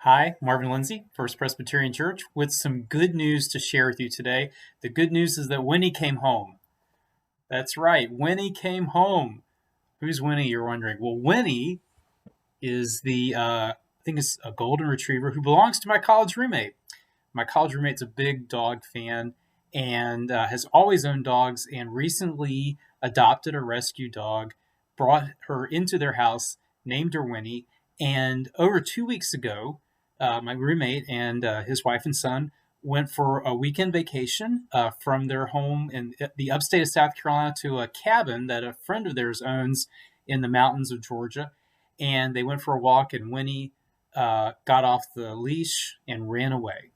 Hi, Marvin Lindsay, First Presbyterian Church, with some good news to share with you today. The good news is that Winnie came home. That's right, Winnie came home. Who's Winnie, you're wondering? Well, Winnie is I think it's a golden retriever who belongs to my college roommate. My college roommate's a big dog fan and has always owned dogs and recently adopted a rescue dog, brought her into their house, named her Winnie. And over 2 weeks ago, my roommate and his wife and son went for a weekend vacation from their home in the upstate of South Carolina to a cabin that a friend of theirs owns in the mountains of Georgia. And they went for a walk, and Winnie got off the leash and ran away.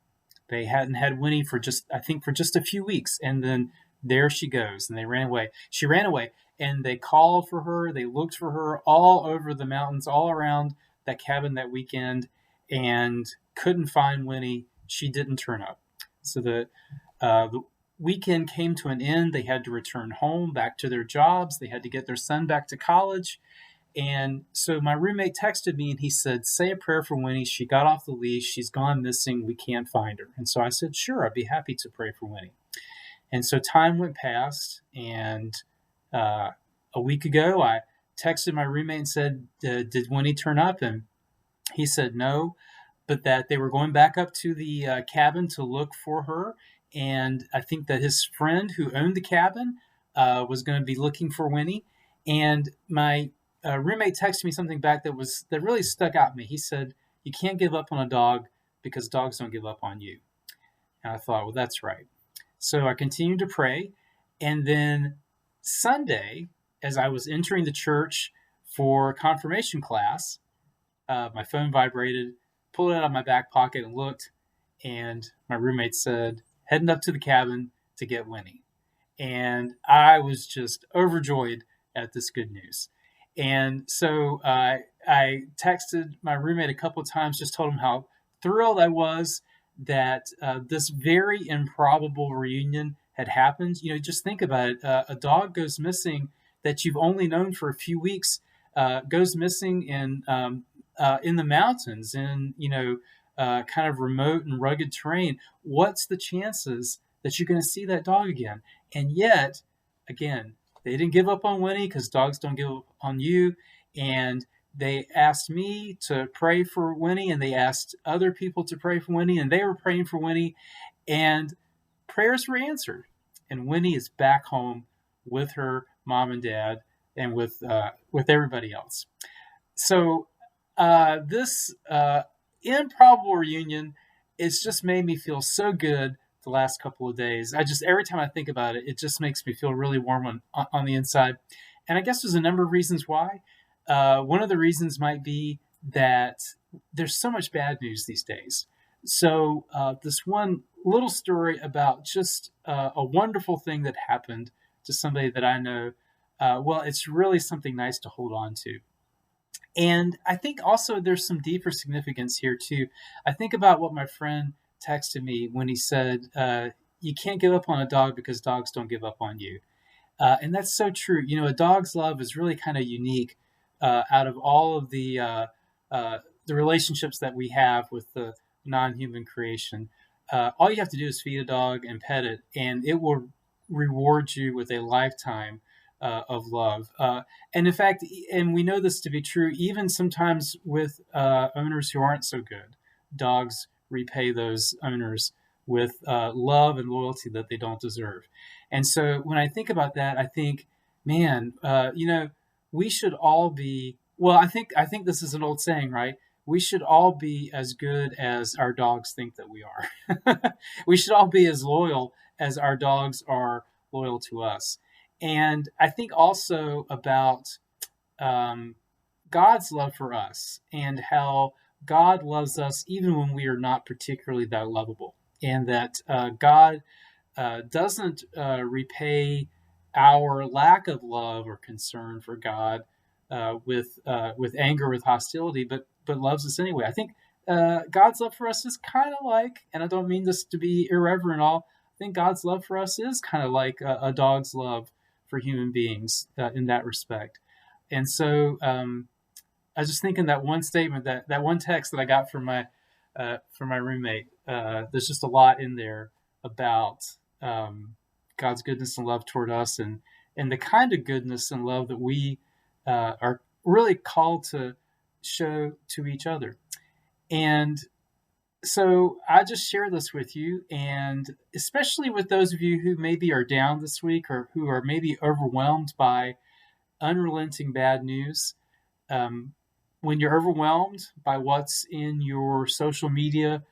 They hadn't had Winnie for just a few weeks, and then there she goes, and they ran away. She ran away, and they called for her. They looked for her all over the mountains, all around that cabin that weekend, and couldn't find Winnie. She didn't turn up. So the weekend came to an end. They had to return home, back to their jobs. They had to get their son back to college. And so my roommate texted me and he said, "Say a prayer for Winnie. She got off the leash. She's gone missing. We can't find her." And so I said, "Sure, I'd be happy to pray for Winnie." And so time went past. And a week ago, I texted my roommate and said, "Did Winnie turn up?" And he said no, but that they were going back up to the cabin to look for her. And I think that his friend who owned the cabin was going to be looking for Winnie. And my roommate texted me something back that really stuck out to me. He said, "You can't give up on a dog because dogs don't give up on you." And I thought, well, that's right. So I continued to pray. And then Sunday, as I was entering the church for confirmation class, my phone vibrated, pulled it out of my back pocket and looked. And my roommate said, "Heading up to the cabin to get Winnie." And I was just overjoyed at this good news. And so I texted my roommate a couple of times, just told him how thrilled I was that this very improbable reunion had happened. You know, just think about it. A dog goes missing that you've only known for a few weeks, goes missing in the mountains, in, kind of remote and rugged terrain. What's the chances that you're going to see that dog again? And yet, again, they didn't give up on Winnie because dogs don't give up on you. And they asked me to pray for Winnie, and they asked other people to pray for Winnie, and they were praying for Winnie, and prayers were answered. And Winnie is back home with her mom and dad and with everybody else. So this improbable reunion, it's just made me feel so good the last couple of days. Every time I think about it, it just makes me feel really warm on the inside. And I guess there's a number of reasons why. One of the reasons might be that there's so much bad news these days. So this one little story about just a wonderful thing that happened to somebody that I know, well, it's really something nice to hold on to. And I think also there's some deeper significance here too. I think about what my friend texted me when he said, "You can't give up on a dog because dogs don't give up on you." And that's so true. You know, a dog's love is really kind of unique out of all of the relationships that we have with the non-human creation. All you have to do is feed a dog and pet it, and it will reward you with a lifetime of love. And in fact, and we know this to be true, even sometimes with owners who aren't so good, dogs repay those owners with love and loyalty that they don't deserve. And so when I think about that, I think, man, we should all be. Well, I think this is an old saying, right? We should all be as good as our dogs think that we are. We should all be as loyal as our dogs are loyal to us. And I think also about God's love for us and how God loves us even when we are not particularly that lovable, and that God doesn't repay our lack of love or concern for God with anger, with hostility, but loves us anyway. I think God's love for us is kind of like, and I don't mean this to be irreverent at all, I think God's love for us is kind of like a dog's love for human beings in that respect. And so I was just thinking that one statement, that one text that I got from my for my roommate. There's just a lot in there about God's goodness and love toward us, and the kind of goodness and love that we are really called to show to each other. And so I just share this with you, and especially with those of you who maybe are down this week or who are maybe overwhelmed by unrelenting bad news. When you're overwhelmed by what's in your social media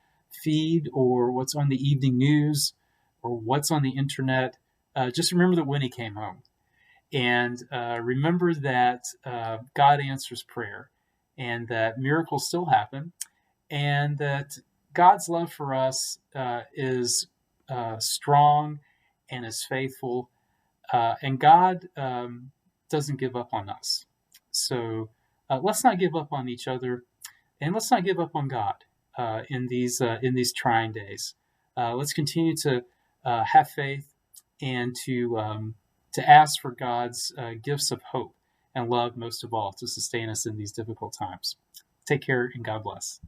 feed or what's on the evening news or what's on the internet, just remember that Winnie came home. And remember that God answers prayer and that miracles still happen and that God's love for us is strong and is faithful. And God doesn't give up on us. So let's not give up on each other, and let's not give up on God in these trying days. Let's continue to have faith and to ask for God's gifts of hope and love, most of all, to sustain us in these difficult times. Take care and God bless.